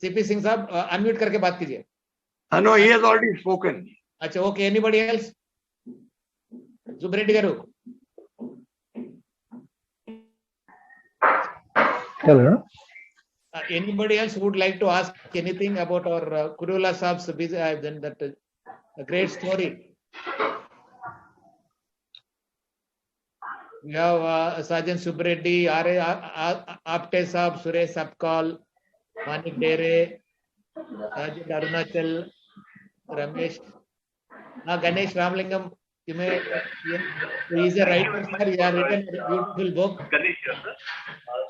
CP Singh साहब unmute करके बात कीजिए. No, he has already spoken. अच्छा, okay. Anybody else? Subbireddy garu. Hello. Anybody else would like to ask anything about our Kurula Saab's that great story? We have Sergeant Subbireddy, Apte Saab, Suresh Sapkal, Manik Dere, Sergeant Arunachal, Ramesh, Ganesh Ramlingam. He is a writer, sir. He has written a beautiful book. Ganesh, sir.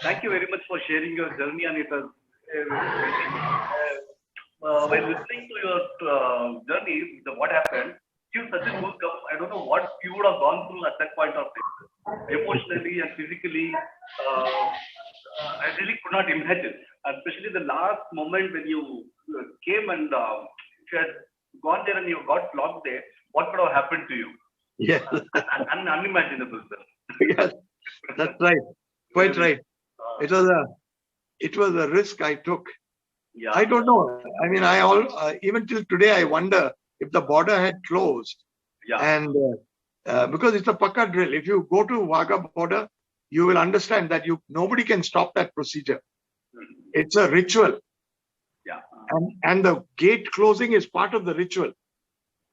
Thank you very much for sharing your journey, and it was while listening to your journey, what happened. You such a good cup. I don't know what you would have gone through at that point of time, emotionally and physically. I really could not imagine, especially the last moment when you came and if you had gone there and you got locked there, what could have happened to you? Yes. Unimaginable, sir. Yes, that's right. Quite right. It was a risk I took. Yeah. I don't know. I mean, even till today, I wonder if the border had closed. Yeah. And because it's a Pakka drill. If you go to Wagah border, you will understand that nobody can stop that procedure. It's a ritual. Yeah. And the gate closing is part of the ritual.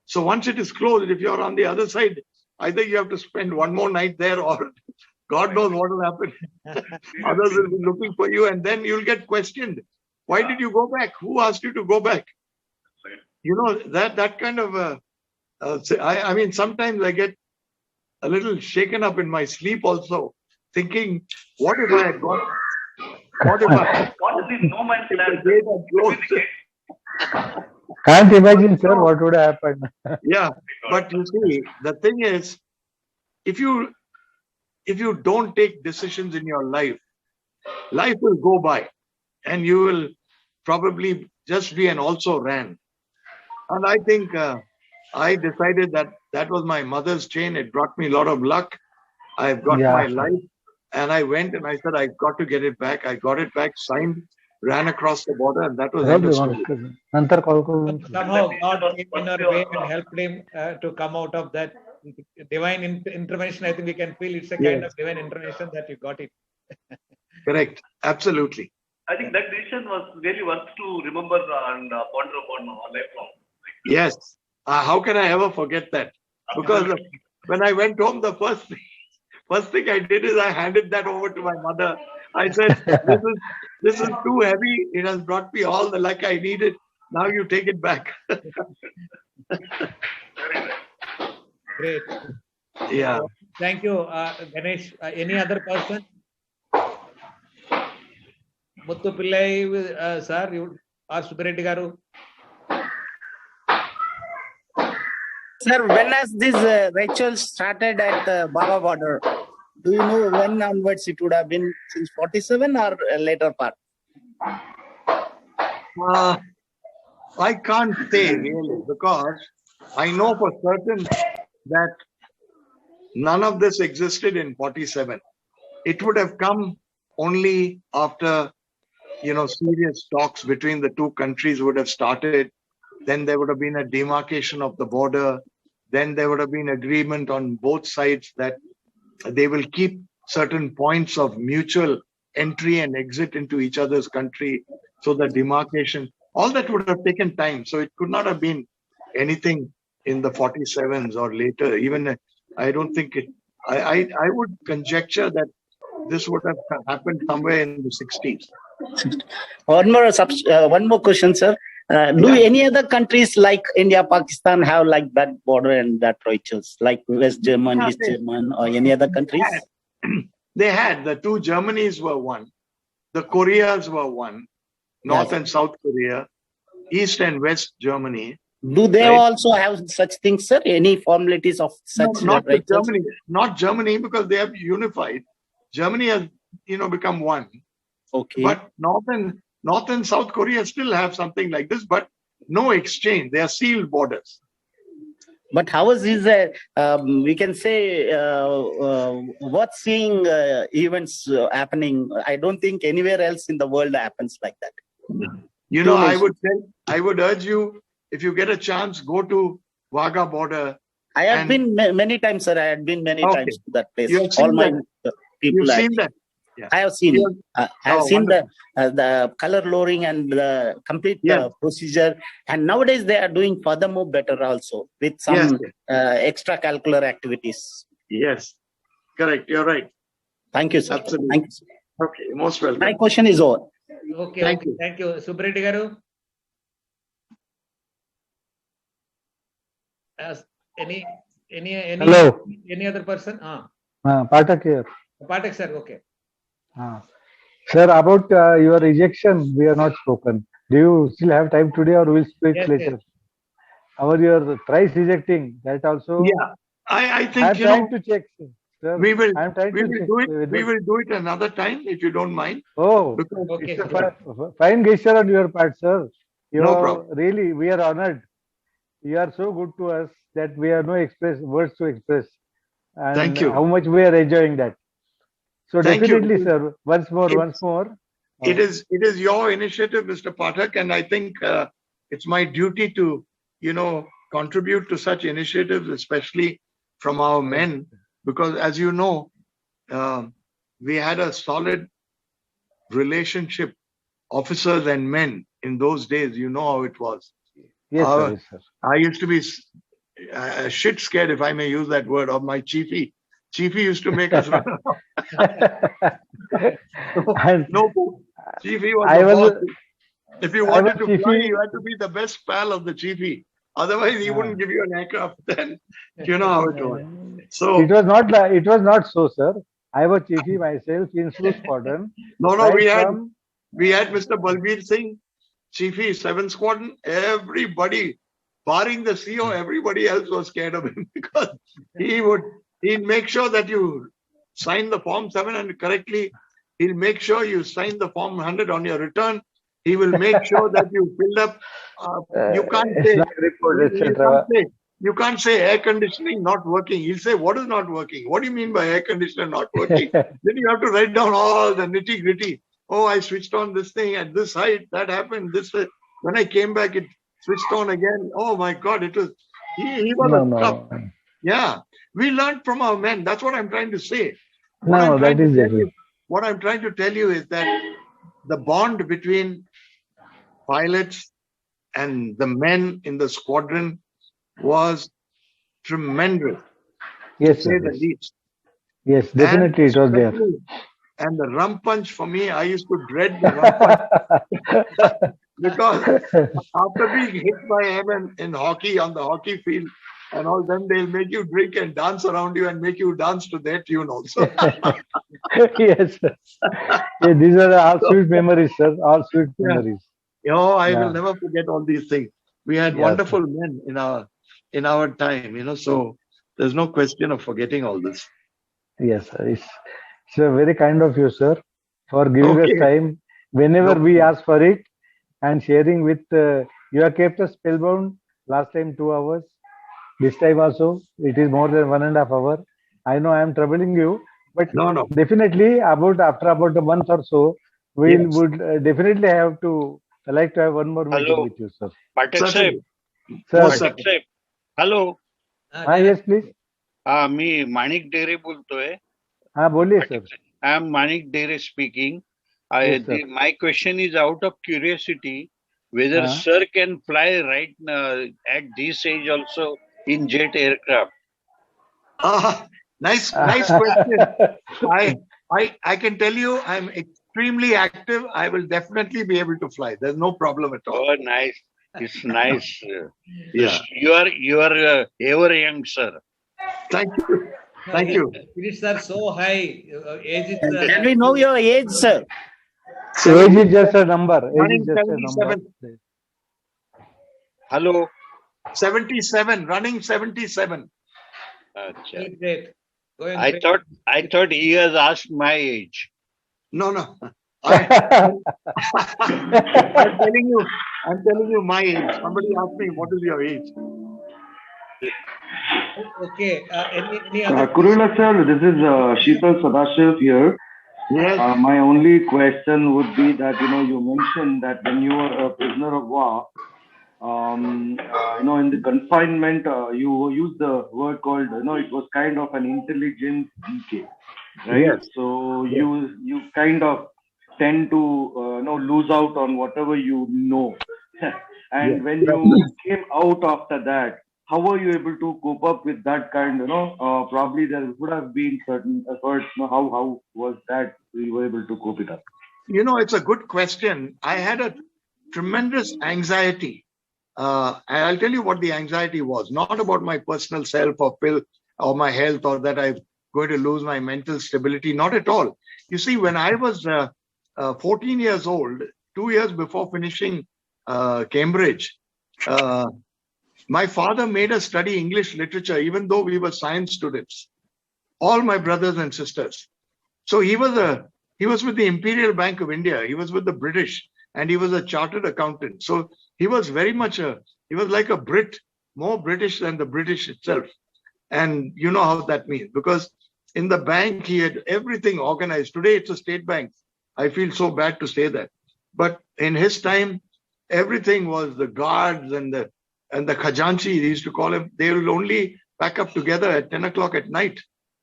So once it is closed, if you're on the other side, either you have to spend one more night there or God knows what will happen. Others will be looking for you and then you'll get questioned. Why did you go back? Who asked you to go back? Right. You know, that kind of, I mean, sometimes I get a little shaken up in my sleep also, thinking, what if I had gone? What is this no man's land? Can't imagine, sir, what would have happened. Yeah, but you see, the thing is, if you don't take decisions in your life, life will go by and you will probably just be an also ran. And I think I decided that was my mother's chain. It brought me a lot of luck. I've got my life and I went and I said, I got to get it back. I got it back, signed, ran across the border, and that was understood. Somehow God came in our way and helped him to come out of that divine intervention. I think we can feel it's a kind of divine intervention that you got it. Correct. Absolutely. I think that decision was really worth to remember and ponder upon lifelong. Yes. How can I ever forget that? Because when I went home, the first thing I did is I handed that over to my mother. I said, this is too heavy. It has brought me all the luck I needed. Now you take it back. Great. Yeah. Thank you, Ganesh. Any other person? Muthu Pillai, sir, you ask Subbireddy garu. Sir, when has this ritual started at Baba border? Do you know when onwards it would have been, since 47 or later part? I can't say really, because I know for certain that none of this existed in 47. It would have come only after, serious talks between the two countries would have started. Then there would have been a demarcation of the border. Then there would have been agreement on both sides that they will keep certain points of mutual entry and exit into each other's country. So the demarcation, all that would have taken time. So it could not have been anything in the 47s or later. Even I don't think I would conjecture that this would have happened somewhere in the 60s. One more question, sir. Do any other countries like India, Pakistan have like that border and that rituals, like West German, East German, or any other countries? They had. The two Germanys were one. The Koreas were one. North and South Korea, East and West Germany. Do they also have such things, sir? Any formalities of such? No, not Germany. Not Germany, because they have unified. Germany has, become one. Okay. But North and South Korea still have something like this, but no exchange. They are sealed borders. But how is this? We can say what's seeing events happening. I don't think anywhere else in the world happens like that. You know, I would urge you, if you get a chance, go to Wagah border. I have And- been many times, sir. I have been many Okay. times to that place. You have seen All my that? people. You've seen that? I have seen. You I have Oh, seen the color lowering and the complete Yes. procedure. And nowadays they are doing furthermore better also with some Yes. extracurricular activities. Yes. Correct. You're right. Thank you, sir. Absolutely. Thank you, sir. Okay. Most welcome. My question is over. Okay, Thank okay. you. Thank you. Subreddy garu. Any Hello. any other person? Pathak here. Pathak sir, okay. Sir, about your rejection, we are not spoken. Do you still have time today or we'll speak Yes, later? yes. Our your thrice rejecting, that also. Yeah. I I'm think, trying to check, sir. we will I'm trying we to will check. do it. We will do it another time if you don't mind. Oh, Because Okay. it's a fine gesture on your part, sir. You No are problem. really, we are honored. You are so good to us that we have no words to express. And Thank you. how much we are enjoying that. So Thank you. definitely, sir. Once more. It is your initiative, Mr. Pathak, and I think it's my duty to, contribute to such initiatives, especially from our men, because as you know, we had a solid relationship, officers and men in those days. You know how it was. Yes, sir. Yes, sir. I used to be shit scared, if I may use that word, of my chiefy. Chiefy used to make us run around. And No, chiefy was I the was- boss. If you I wanted was to fly, chiefy- you had to be the best pal of the chiefy. Otherwise, he wouldn't give you an aircraft. Then you know how it was. So it was not so, sir. I was chiefy myself in Swiss Squadron. no, Right we had Mr. Balbir Singh, chiefy 7th Squadron. Everybody, barring the CO, everybody else was scared of him because he'd make sure that you sign the form 7 and correctly. He'll make sure you sign the form 100 on your return. He will make sure that you filled up. You can't say, report, etc. you can't say air conditioning not working. He'll say, what is not working? What do you mean by air conditioner not working? Then you have to write down all the nitty gritty. Oh, I switched on this thing at this height. That happened. This way. When I came back, it switched on again. Oh my God, it was. He was a tough. Yeah, we learned from our men. That's what I'm trying to say. What I'm trying to tell you is that the bond between pilots and the men in the squadron was tremendous. Yes, To sir. say the least. Yes, definitely it was there. And the rum punch for me, I used to dread the rum punch because after being hit by airmen in hockey on the hockey field and all, then they'll make you drink and dance around you and make you dance to their tune also. Yes, sir. Yeah, these are all sweet memories, sir. All sweet memories. I will Yeah. never forget all these things. We had Yeah, wonderful men in our time, so there's no question of forgetting all this. Yes, sir. It's very kind of you, sir, for giving us Okay. time whenever No we problem. ask for it and sharing with. You have kept us spellbound. Last time 2 hours. This time also it is more than 1.5 hours. I know I am troubling you, but No. definitely after about a month or so, we Yes. would definitely have to like to have one more meeting Hello. with you, sir. Pathak साहेब Certainly. Sir, Most Pathak साहेब hello yes, please. मी माणिक डेरे बोलतोय बोलिए sir. I am Manik Dere speaking. Yes, sir. My question is out of curiosity whether Uh-huh. sir can fly right at this age also in jet aircraft. Nice question. I can tell you I'm extremely active. I will definitely be able to fly. There's no problem at all. Oh, nice. It's nice. Yeah. You are ever young, sir. Thank you. Thank you. Spirits are so high. Age is. Can we know your age, sir? Age is just a number. Age Running is just a number. 77. Hello. 77, running 77. Acha. Great. Going I great. thought he has asked my age. No. I'm telling you my age. Somebody asked me, what is your age? Okay. Any other? Kurula sir, this is Sheetal Sadashiv here. Yes. My only question would be that, you mentioned that when you were a prisoner of war, in the confinement, you used the word called, it was kind of an intelligence decay, right? Yes. So Yes. you kind of tend to, lose out on whatever you know. And Yes. when you came out after that, how were you able to cope up with that kind, probably there would have been certain efforts, how was that you were able to cope it up? It's a good question. I had a tremendous anxiety. And I'll tell you what the anxiety was, not about my personal self or my health or that I'm going to lose my mental stability, not at all. You see, when I was 14 years old, 2 years before finishing Cambridge, my father made us study English literature, even though we were science students, all my brothers and sisters. So he was with the Imperial Bank of India. He was with the British, and he was a chartered accountant. So he was very much he was like a Brit, more British than the British itself. And you know how that means, because in the bank, he had everything organized. Today, it's a state bank. I feel so bad to say that. But in his time, everything was the guards and the Khajanchi, they used to call him. They will only pack up together at 10 o'clock at night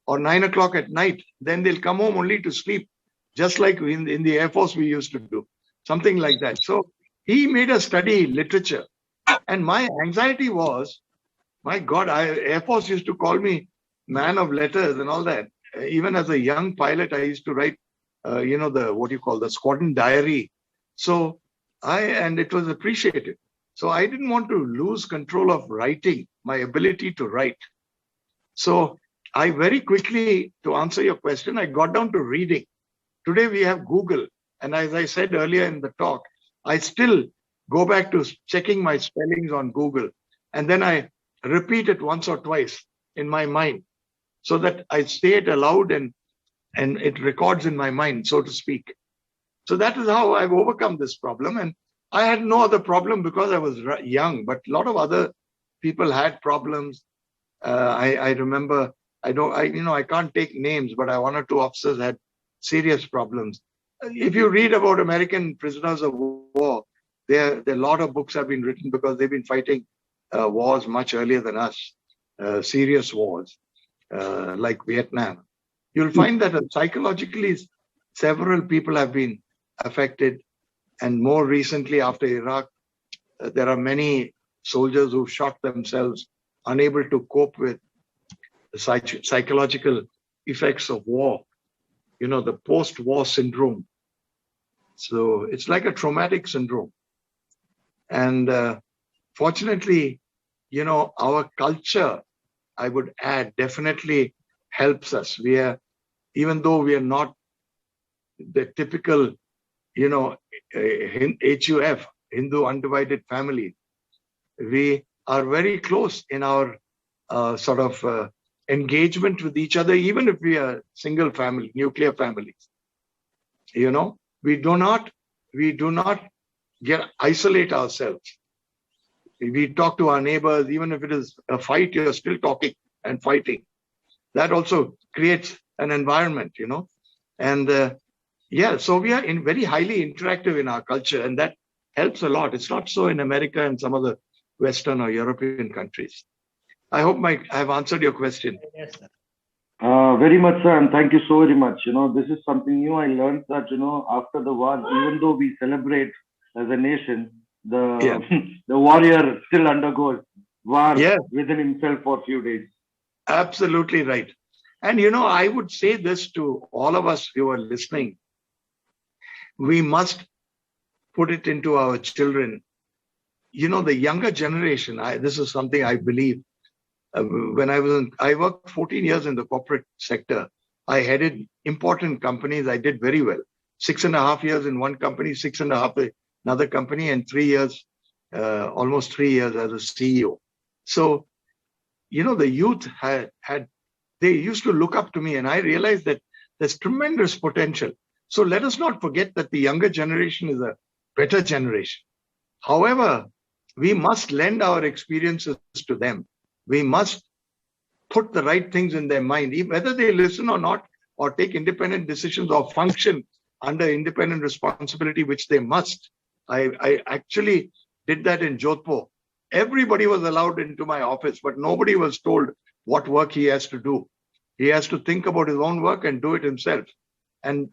or 9 o'clock at night. Then they'll come home only to sleep, just like in the Air Force we used to do, something like that. So he made us study literature. And my anxiety was, my God, Air Force used to call me man of letters and all that. Even as a young pilot, I used to write, the squadron diary. So and it was appreciated. So I didn't want to lose control of writing, my ability to write. So I very quickly, to answer your question, I got down to reading. Today we have Google. And as I said earlier in the talk, I still go back to checking my spellings on Google. And then I repeat it once or twice in my mind so that I say it aloud and it records in my mind, so to speak. So that is how I've overcome this problem. And I had no other problem because I was young, but a lot of other people had problems. I remember, I can't take names, but one or two officers had serious problems. If you read about American prisoners of war, there a lot of books have been written because they've been fighting wars much earlier than us, serious wars like Vietnam. You'll find that psychologically, several people have been affected. And more recently, after Iraq, there are many soldiers who shot themselves, unable to cope with the psychological effects of war, the post-war syndrome. So it's like a traumatic syndrome. And fortunately, our culture, I would add, definitely helps us. Even though we are not the typical, HUF, Hindu undivided family, we are very close in our engagement with each other, even if we are single family, nuclear families. We do not isolate ourselves. We talk to our neighbors, even if it is a fight, you're still talking and fighting. That also creates an environment, and so we are very highly interactive in our culture, and that helps a lot. It's not so in America and some other Western or European countries. I hope I've answered your question. Yes, sir. Very much, sir, and thank you so very much. This is something new. I learned that, after the war, even though we celebrate as a nation, the warrior still undergoes war within himself for a few days. Absolutely right. And, I would say this to all of us who are listening. We must put it into our children. The younger generation, this is something I believe. When I worked 14 years in the corporate sector. I headed important companies. I did very well. 6.5 years in one company, 6.5 in another company, and 3 years, almost 3 years as a CEO. So, the youth they used to look up to me, and I realized that there's tremendous potential. So let us not forget that the younger generation is a better generation. However, we must lend our experiences to them. We must put the right things in their mind. Whether they listen or not, or take independent decisions or function under independent responsibility, which they must. I actually did that in Jodhpur. Everybody was allowed into my office, but nobody was told what work he has to do. He has to think about his own work and do it himself. And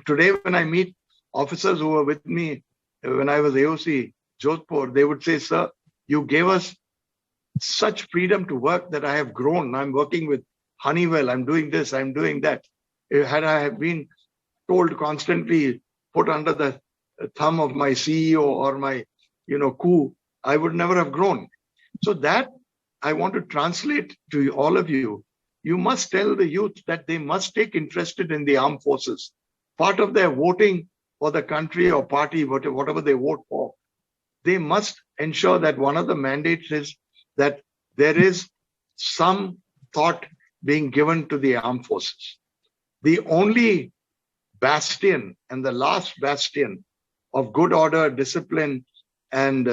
today, when I meet officers who were with me when I was AOC Jodhpur, they would say, "Sir, you gave us such freedom to work that I have grown. I'm working with Honeywell. I'm doing this. I'm doing that. Had I have been told constantly, put under the thumb of my CEO or my, coup, I would never have grown." So that I want to translate to all of you. You must tell the youth that they must take interest in the armed forces. Part of their voting for the country or party, whatever they vote for, they must ensure that one of the mandates is that there is some thought being given to the armed forces. The only bastion and the last bastion of good order, discipline, and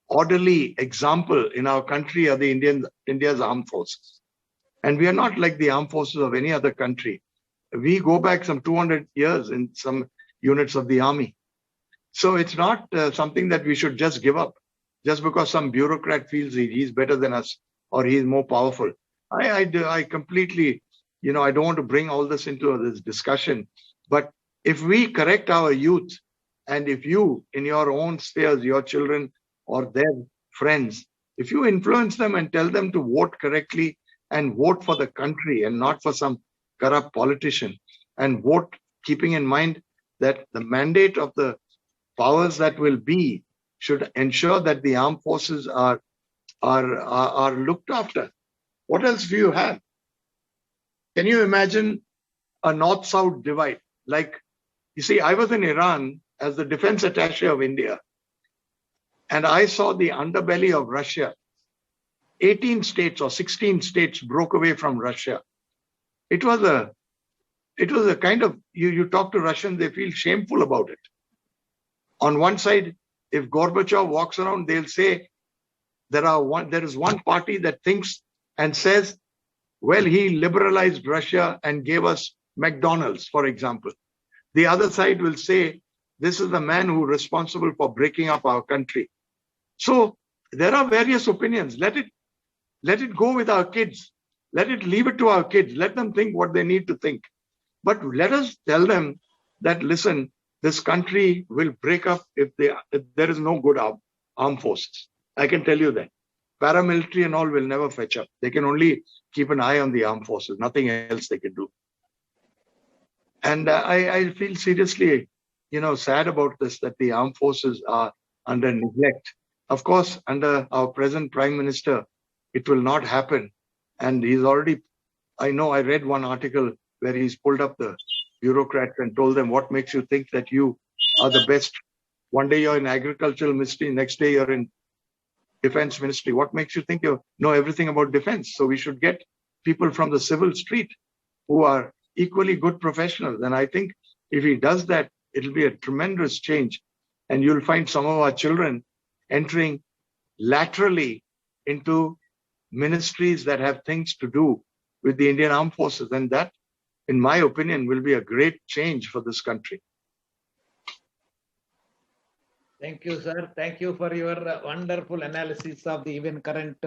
orderly example in our country are the India's armed forces. And we are not like the armed forces of any other country. We go back some 200 years in some units of the army. So it's not something that we should just give up just because some bureaucrat feels he's better than us or he's more powerful. I completely, I don't want to bring all this into this discussion, but if we correct our youth, and if you, in your own spheres, your children or their friends, if you influence them and tell them to vote correctly and vote for the country and not for some corrupt politician, and vote keeping in mind that the mandate of the powers that will be should ensure that the armed forces are looked after. What else do you have? Can you imagine a north-south divide? Like, you see, I was in Iran as the defense attaché of India, and I saw the underbelly of Russia. 18 states or 16 states broke away from Russia. It was a kind of, you talk to Russians, they feel shameful about it. On one side, if Gorbachev walks around, they'll say there is one party that thinks and says, well, he liberalized Russia and gave us McDonald's, for example. The other side will say, this is the man who is responsible for breaking up our country. So there are various opinions. Let it go with our kids. Leave it to our kids. Let them think what they need to think. But let us tell them that, listen, this country will break up if there is no good armed forces. I can tell you that. Paramilitary and all will never fetch up. They can only keep an eye on the armed forces. Nothing else they can do. And I feel seriously, sad about this, that the armed forces are under neglect. Of course, under our present Prime Minister, it will not happen. And he's already, I read one article where he's pulled up the bureaucrats and told them, what makes you think that you are the best? One day you're in agricultural ministry, next day you're in defense ministry. What makes you think you know everything about defense? So we should get people from the civil street who are equally good professionals. And I think if he does that, it'll be a tremendous change. And you'll find some of our children entering laterally into ministries that have things to do with the Indian Armed Forces. And that, in my opinion, will be a great change for this country. Thank you, sir. Thank you for your wonderful analysis of the even current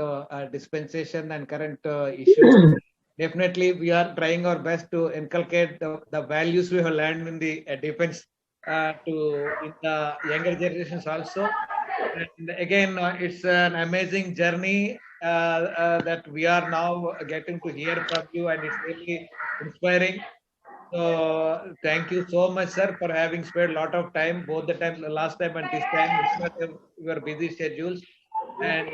dispensation and current issues. Definitely, we are trying our best to inculcate the values we have learned in the defense in the younger generations also. And again, it's an amazing journey that we are now getting to hear from you, and it's really inspiring. So thank you so much, sir, for having spent a lot of time, both the time, last time and this time, despite your busy schedules. And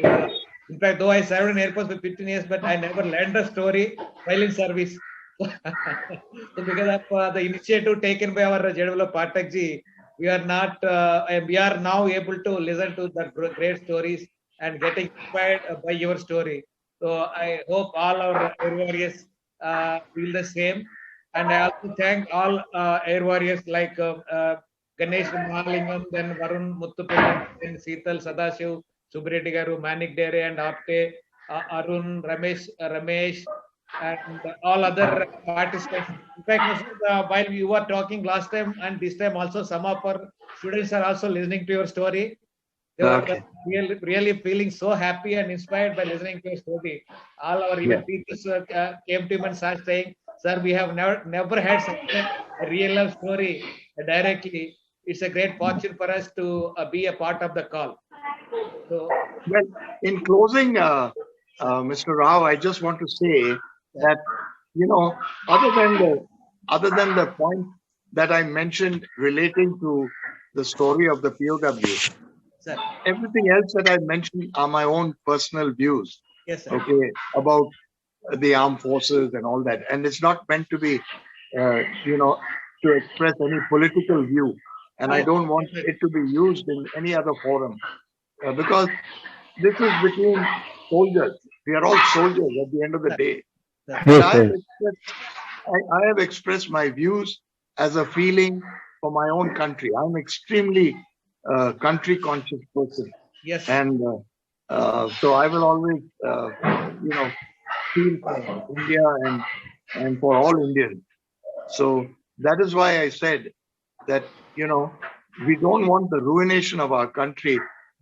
in fact, though I served in Air Force for 15 years, but I never learned a story while in service. So because of the initiative taken by our JW Pathak ji, we are now able to listen to the great stories and getting inspired by your story. So I hope all our air warriors feel the same. And I also thank all air warriors like Ganesh Mahalingam, then Varun Muttupalli, then Seetal Sadashiv, Subreddy Garu, Manik Dere and Apte, Arun, Ramesh, and all other participants. In fact, while you were talking last time and this time also, some of our students are also listening to your story. They were Okay. really feeling so happy and inspired by listening to your story. All our even teachers came to him and started saying, "Sir, we have never had such a real life story directly. It's a great fortune for us to be a part of the call." So, Well, in closing, Mr. Rao, I just want to say that, other than the point that I mentioned relating to the story of the POW, sir. everything else that I mentioned are my own personal views. Yes, sir. Okay, about the armed forces and all that, and it's not meant to be, to express any political view, and I don't want it to be used in any other forum, because this is between soldiers. We are all soldiers at the end of the day. And I have expressed my views as a feeling for my own country. I'm extremely country conscious person. Yes. And so I will always, feel for India and for all Indians. So that is why I said that, we don't want the ruination of our country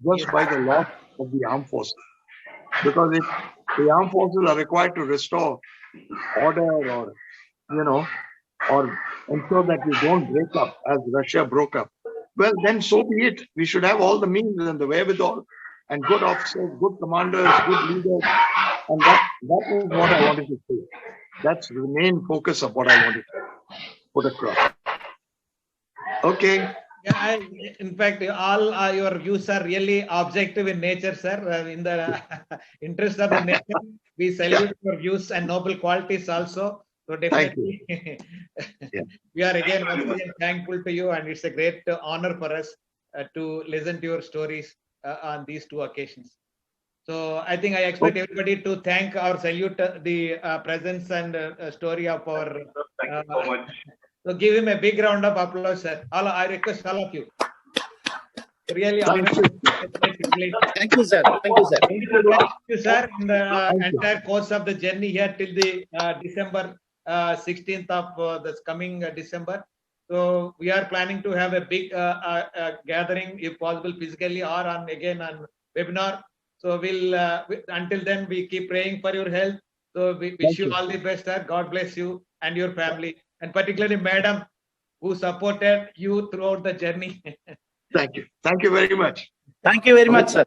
just by the loss of the armed forces. Because if the armed forces are required to restore order or ensure that we don't break up as Russia broke up, well, then so be it. We should have all the means and the wherewithal and good officers, good commanders, good leaders. And that is what I wanted to say. That's the main focus of what I wanted to put across. Okay. Yeah, in fact, all your views are really objective in nature, sir. In the interest of the nation, we salute your views and noble qualities also. So definitely, we are once again thankful to you, and it's a great honor for us to listen to your stories on these two occasions. So I think I expect everybody to thank or salute the presence and story of our. Thank you so much. So give him a big round of applause, sir. I request all of you. Really Thank honored. Thank you, sir. Thank you, sir. Thank you, sir. In the entire course of the journey here till the December 16th of this coming December. So we are planning to have a big gathering, if possible, physically or on webinar. So we'll until then we keep praying for your health. So we wish you all the best, sir. God bless you and your family, and particularly Madam, who supported you throughout the journey. Thank you. Thank you very much. Thank you very much, sir.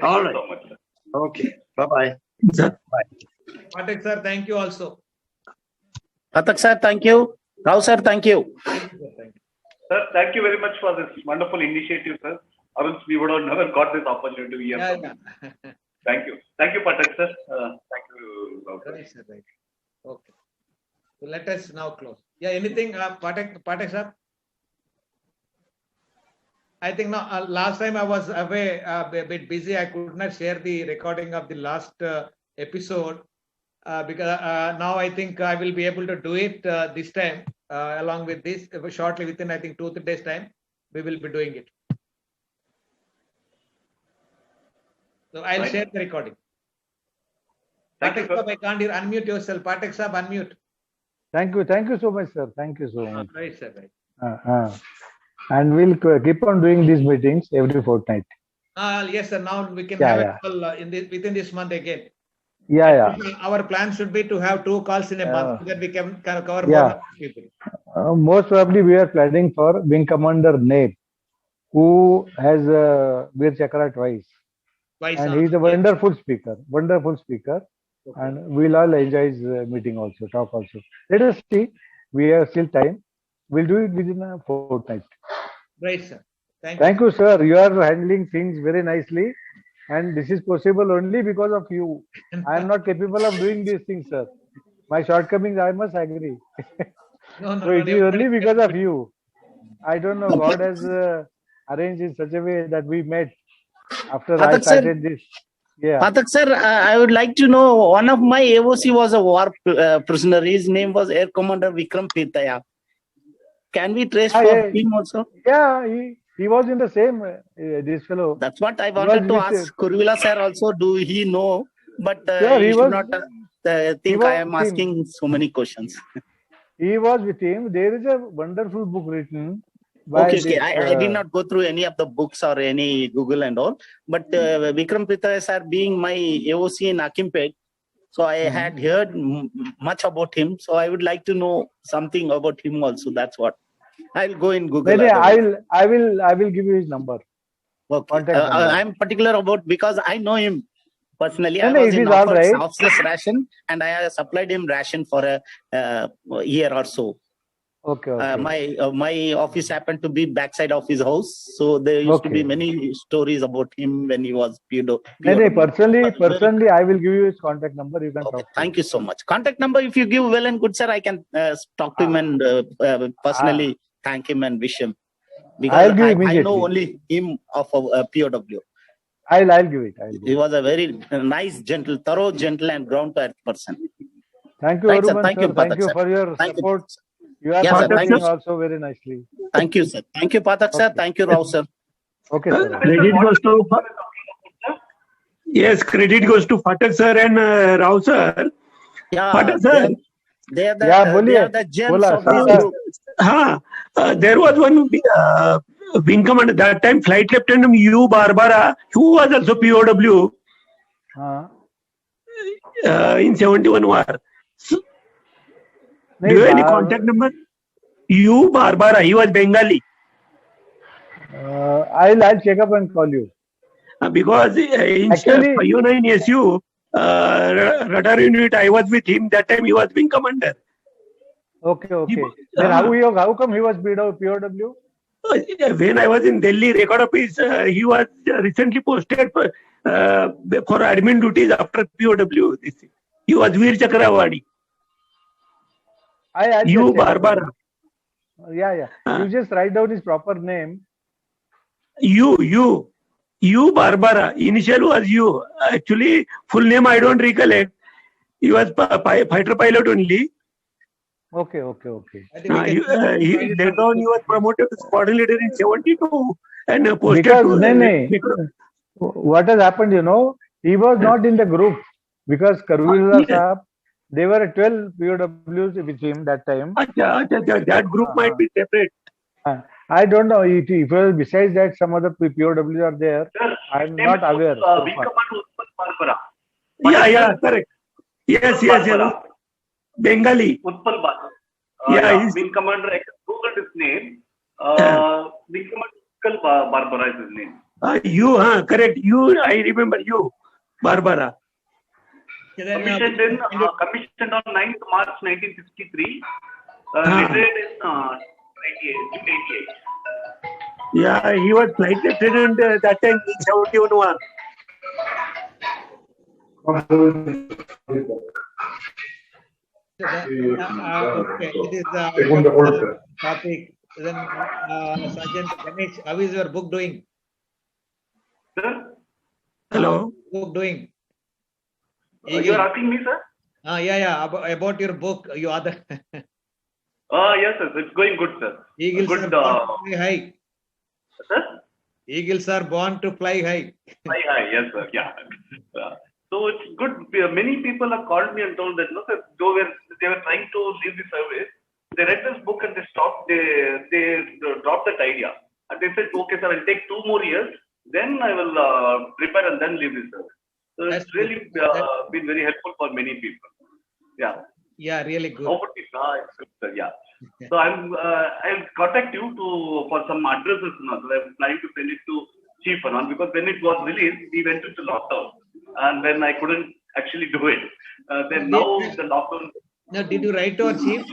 All right. So much, sir. Okay. Bye-bye. Pathak sir, thank you also. Pathak sir, thank you. Rao sir, thank you. Thank you, sir. Thank you. Sir, thank you very much for this wonderful initiative, sir. Or else we would have never got this opportunity to hear from you. Thank you. Thank you, Pathak sir. Thank you, Rao sir. Right, sir, right. Okay. So let us now close. Yeah, anything, Pathak sir? I think now, last time I was away, a bit busy. I could not share the recording of the last episode because now I think I will be able to do it this time along with this shortly within, I think, 2-3 days time. We will be doing it. So I'll share the recording. Thank you, Pathak sir. sir, I can't hear. Unmute yourself. Pathak sir, unmute. Thank you so much, sir. Thank you so much. Right, sir. Right. And we'll keep on doing these meetings every fortnight. Yes, sir. Now we can Yeah, have yeah. a call within this month again. Yeah. Our plan should be to have 2 calls in a month so that we can cover Yeah. more people. Most probably we are planning for Wing Commander Neb, who has Veer Chakra twice. And he is a wonderful speaker. Okay. And we'll all enjoy his meeting also, talk also. Let us see. We have still time. We'll do it within a fortnight. Right, sir. Thank you, sir. You are handling things very nicely. And this is possible only because of you. I am not capable of doing these things, sir. My shortcomings, I must agree. So it is only because of you. I don't know. God has arranged in such a way that we met after I Pathak sir. started this. Yeah. Pathak sir, I would like to know, one of my AOC was a war prisoner. His name was Air Commander Vikram Petaya. Can we trace for him also? Yeah, he was in the same, this fellow. That's what I wanted to ask Kuruvilla sir also. Do he know? But Sure, he he should was, not. think I am with him. asking so many questions. He was with him. There is a wonderful book written by Okay. this, I did not go through any of the books or any Google and all, but Vikram Prithviraj sir being my AOC in Akimpet, so I had heard much about him. So I would like to know something about him also. That's what. I'll go in Google. Maybe I will give you his number. Okay. Contact number. I'm particular about because I know him personally. I No, was it in is all right. officer's ration, and I supplied him ration for a year or so. Okay. My office happened to be backside of his house, so there used to be many stories about him when he was PO. Personally, I will give you his contact number. You can talk. Thank you so much. Contact number, if you give well and good, sir, I can talk to him and personally thank him and wish him. Because I know only him of a POW. I'll give it. He was a very nice, gentle, thorough, gentle, and ground to earth person. Thank you, everyone. Thank you, Thank you for your support. You are participating also very nicely. Thank you, sir. Thank you, Pathak sir. Thank you, Rao sir. Okay, sir. Credit goes to credit goes to Pathak sir and Rao sir. Yeah, Pathak sir. They are the gems of this group. There was one wing commander that time, Flight Lieutenant U. Barbara, who was also POW in 71 war. Do you have any contact number? U. Barbara, he was Bengali. I'll check up and call you. Because in U9 SU radar unit, I was with him. That time he was wing commander. Okay. Then how come he was POW? When I was in Delhi record office, he was recently posted for admin duties after POW. He was Veer Chakrawadi. You Barbara. Yeah. You just write down his proper name. You Barbara. Initial was you. Actually, full name I don't recollect. He was fighter pilot only. Okay. Later on, he was promoted to squadron leader in 72 and posted to. What has happened, he was not in the group because Karulullah Sahab, they were 12 POWs with him that time. That group might be separate. I don't know if besides that some other POWs are there. Sir, I'm not aware. Wing Commander Utpal Barbara. Yeah, correct. Yes. Bengali. Utpal Barbara. Wing Commander, I googled his name. Wing Commander Utpal Barbara is his name. Correct. I remember you, Barbara. Commissioned on 9th March 1963. Retired in 1988. Yeah, he was flight lieutenant that time in 71 war. Okay, it is topic. Then, Sergeant Ganesh, how is your book doing? Sir? Hello. Book doing? You are asking me, sir? Yeah. About your book, you other. Yes, sir. It's going good, sir. Eagles are born to fly high. Sir? Eagles are born to fly high. Fly high, yes, sir. Yeah. So it's good. Many people have called me and told that, no, sir, they were trying to leave the service. They read this book and they stopped. They dropped that idea. And they said, okay, sir, I'll take 2 more years. Then I will prepare and then leave the service. So it's really been very helpful for many people. Yeah. Yeah, really good. Yeah. So I'll contact you for some addresses now. So I'm planning to send it to Chief Anand because when it was released, we went into lockdown, and then I couldn't actually do it. Then now the lockdown. Now, did you write to our chief?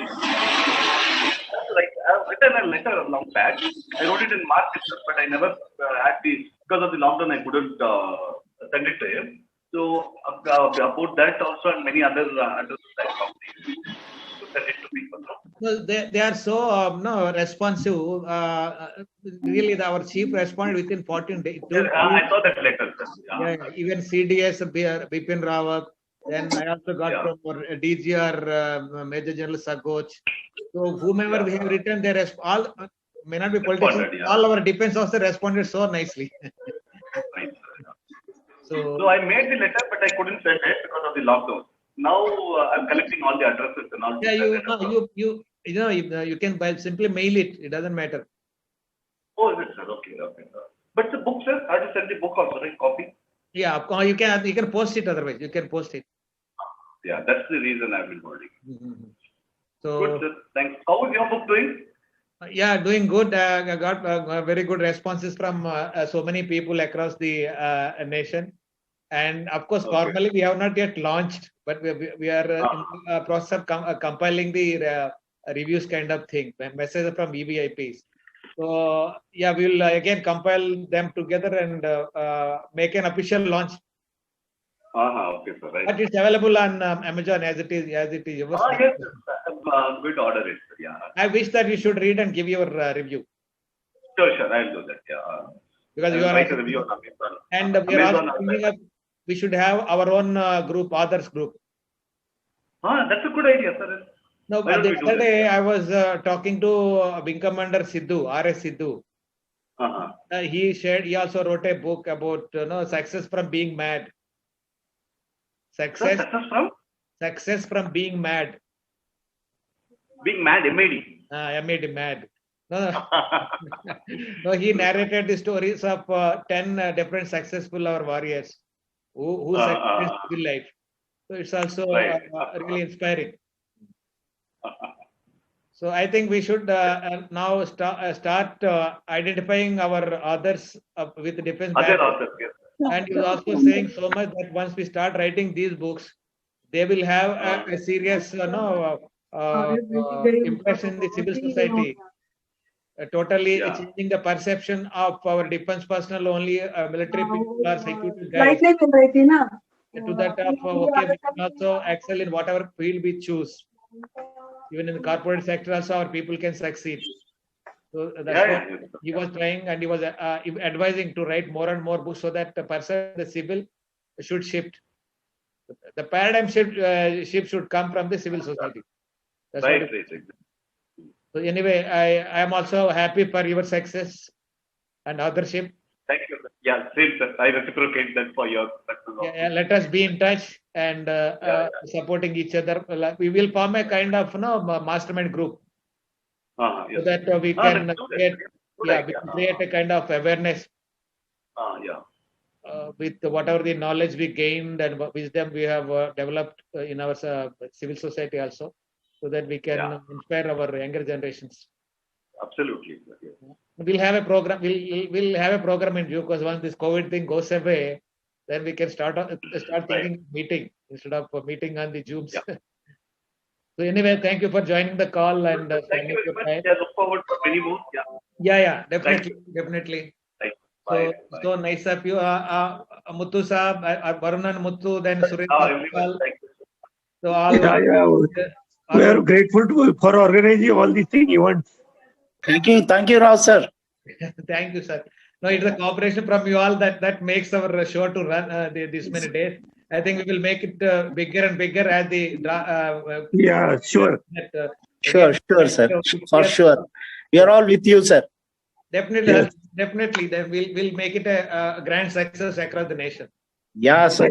Like I've written a letter long back. I wrote it in March, but I never had because of the lockdown. I couldn't send it to him. So about that also and many other addresses I talked to send it to people. No, they are so responsive. Really, our chief responded within 14 days. I saw that letter. Yeah, even CDS Bipin Rawat. Then I also got from DGR Major General Sagoch. So whomever we have written, they all may not be politicians. All our defense officers responded so nicely. So I made the letter, but I couldn't send it because of the lockdown. now I'm collecting all the addresses and all. Yeah, you can simply mail it. It doesn't matter. Oh, is it, sir? Okay. But the book, sir, I have to send the book also, right? Copy. Yeah, you can post it otherwise. You can post it. Yeah, that's the reason I've been holding. So Good, sir. Thanks. How is your book doing? yeah, doing good. I got very good responses from so many people across the nation. And of course, formally we have not yet launched, but we are in the process of compiling the reviews kind of thing, messages from VVIPs. So yeah, we will again compile them together and make an official launch. Okay, sir. Right. But it's available on Amazon as it is. Yes, yes, I'm going to order it. Yeah. I wish that you should read and give your review. Sure, I'll do that. Yeah. Because you are write a review on Amazon. And we are also thinking of, we should have our own group, authors group. That's a good idea, sir. No, but the other day I was talking to Wing Commander Sidhu, R.S. Sidhu. He also wrote a book about success from being mad. Success from being mad. Being mad, MAD, mad. No, he narrated the stories of 10 different successful warriors who succeeded in life. So it's also really inspiring. So I think we should now start identifying our authors with defense background. And he was also saying so much that once we start writing these books, they will have a serious impression in the civil society. Totally changing the perception of our defense personnel only military people or security guys to that of okay, we can also excel in whatever field we choose. Even in the corporate sector also our people can succeed. So that's what he was trying, and he was advising to write more and more books so that the civil should shift. The paradigm shift should come from the civil society. That's right. So anyway, I am also happy for your success and authorship. Thank you. Yeah, same, sir. I reciprocate that for your success. Yeah, let us be in touch and supporting each other. We will form a kind of mastermind group so that we can create a kind of awareness with whatever the knowledge we gained and wisdom we have developed in our civil society also, so that we can inspire our younger generations. Absolutely. We'll have a program. We'll have a program in due course. Once this COVID thing goes away, then we can start thinking meeting instead of meeting on the Zooms. So anyway, thank you for joining the call and thank you very much. I look forward to many more. Yeah, definitely. So nice of you, Muthu Saab, Varunan Muthu, then Suresh. So we are grateful for organizing all these events. Thank you, Rao sir. Thank you, sir. No, it's a cooperation from you all that makes our show to run this many days. I think we will make it bigger and bigger as the sure. Sure, sir. For sure. We are all with you, sir. Definitely. Then we'll make it a grand success across the nation. Yeah, sir.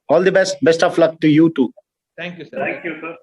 All the best. Best of luck to you too. Thank you, sir. Thank you, sir.